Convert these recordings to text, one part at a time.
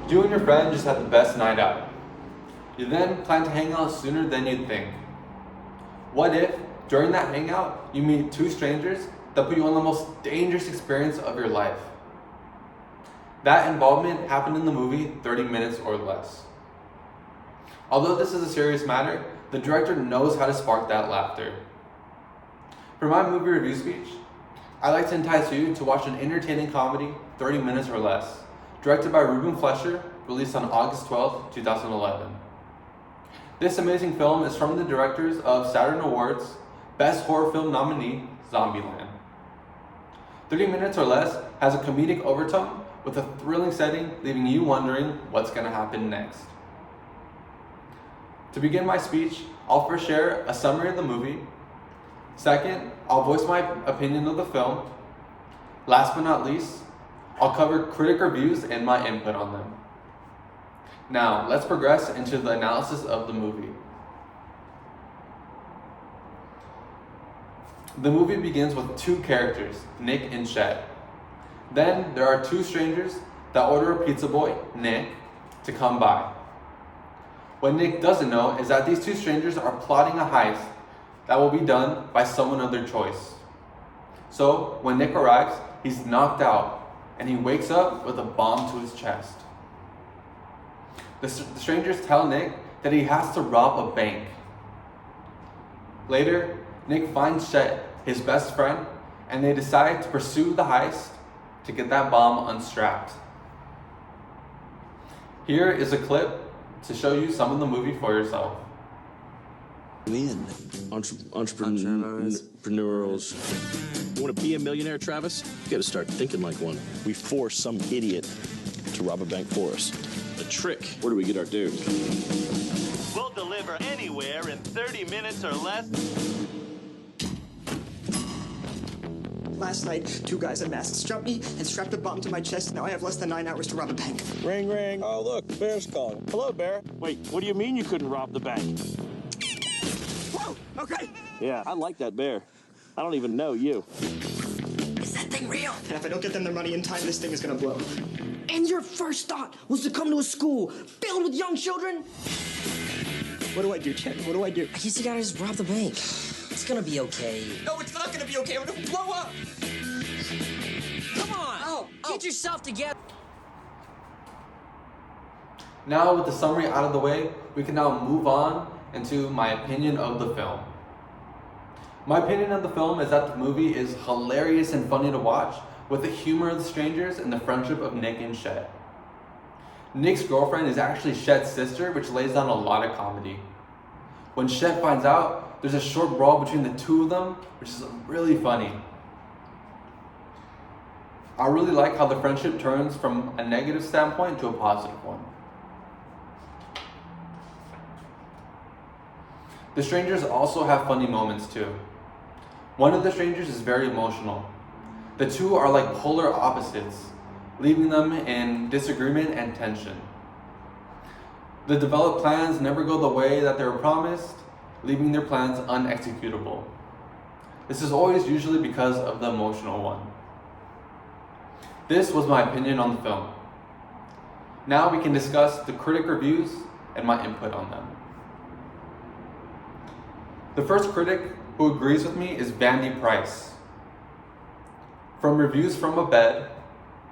You and your friend just had the best night out. You then plan to hang out sooner than you'd think. What if, during that hangout, you meet two strangers that put you on the most dangerous experience of your life? That involvement happened in the movie 30 Minutes or Less. Although this is a serious matter, the director knows how to spark that laughter. For my movie review speech, I'd like to entice you to watch an entertaining comedy, 30 Minutes or Less, directed by Ruben Fleischer, released on August 12, 2011. This amazing film is from the directors of Saturn Awards Best Horror Film nominee, Zombieland. 30 Minutes or Less has a comedic overtone with a thrilling setting, leaving you wondering what's going to happen next. To begin my speech, I'll first share a summary of the movie. Second, I'll voice my opinion of the film. Last but not least, I'll cover critic reviews and my input on them. Now, let's progress into the analysis of the movie. The movie begins with two characters, Nick and Chet. Then there are two strangers that order a pizza boy, Nick, to come by. What Nick doesn't know is that these two strangers are plotting a heist that will be done by someone of their choice. So when Nick arrives, he's knocked out and he wakes up with a bomb to his chest. The strangers tell Nick that he has to rob a bank. Later, Nick finds Chet, his best friend, and they decide to pursue the heist to get that bomb unstrapped. Here is a clip to show you some of the movie for yourself. Entrepreneurials. You want to be a millionaire, Travis? You got to start thinking like one. We force some idiot to rob a bank for us. A trick. Where do we get our dues? We'll deliver anywhere in 30 minutes or less. Last night, two guys in masks jumped me and strapped a bomb to my chest. Now I have less than 9 hours to rob a bank. Ring, ring. Oh, look, Bear's calling. Hello, Bear. Wait, what do you mean you couldn't rob the bank? Whoa, okay. Yeah, I like that bear. I don't even know you. Is that thing real? And if I don't get them their money in time, this thing is gonna blow. And your first thought was to come to a school filled with young children? What do I do, Chet? What do I do? I guess you gotta just rob the bank. It's gonna be okay. No, it's not gonna be okay. I'm gonna blow up. Come on! Get yourself together. Now with the summary out of the way, we can now move on into my opinion of the film. My opinion of the film is that the movie is hilarious and funny to watch, with the humor of the strangers and the friendship of Nick and Chet. Nick's girlfriend is actually Chet's sister, which lays down a lot of comedy. When Chet finds out, there's a short brawl between the two of them, which is really funny. I really like how the friendship turns from a negative standpoint to a positive one. The strangers also have funny moments too. One of the strangers is very emotional. The two are like polar opposites, leaving them in disagreement and tension. The developed plans never go the way that they were promised, leaving their plans unexecutable. This is always usually because of the emotional one. This was my opinion on the film. Now we can discuss the critic reviews and my input on them. The first critic who agrees with me is Vandy Price. From Reviews from a Bed,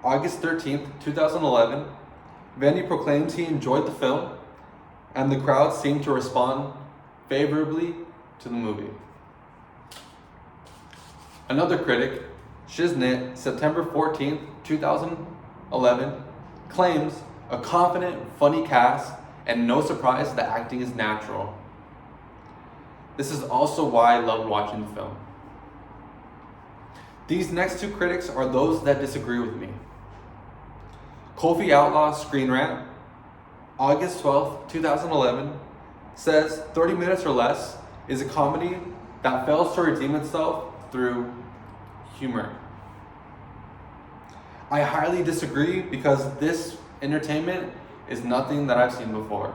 August 13th, 2011, Vandy proclaims he enjoyed the film and the crowd seemed to respond favorably to the movie. Another critic, Shiznit, September 14th, 2011, claims a confident, funny cast and no surprise the acting is natural. This is also why I loved watching the film. These next two critics are those that disagree with me. Kofi Outlaw's Screen Rant, August 12th, 2011, says 30 Minutes or Less is a comedy that fails to redeem itself through humor. I highly disagree because this entertainment is nothing that I've seen before.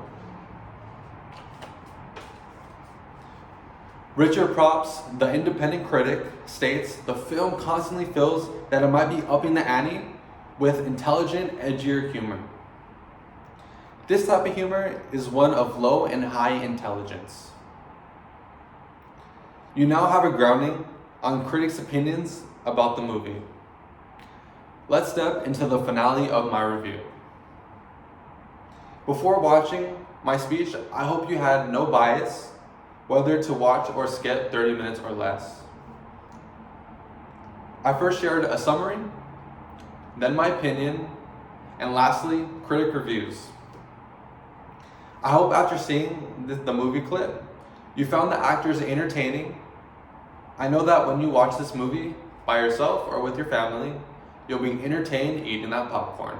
Richard Props, the independent critic, states the film constantly feels that it might be upping the ante with intelligent, edgier humor. This type of humor is one of low and high intelligence. You now have a grounding on critics' opinions about the movie. Let's step into the finale of my review. Before watching my speech, I hope you had no bias, whether to watch or skip 30 minutes or less. I first shared a summary, then my opinion, and lastly, critic reviews. I hope after seeing the movie clip, you found the actors entertaining. I know that when you watch this movie by yourself or with your family, you'll be entertained eating that popcorn.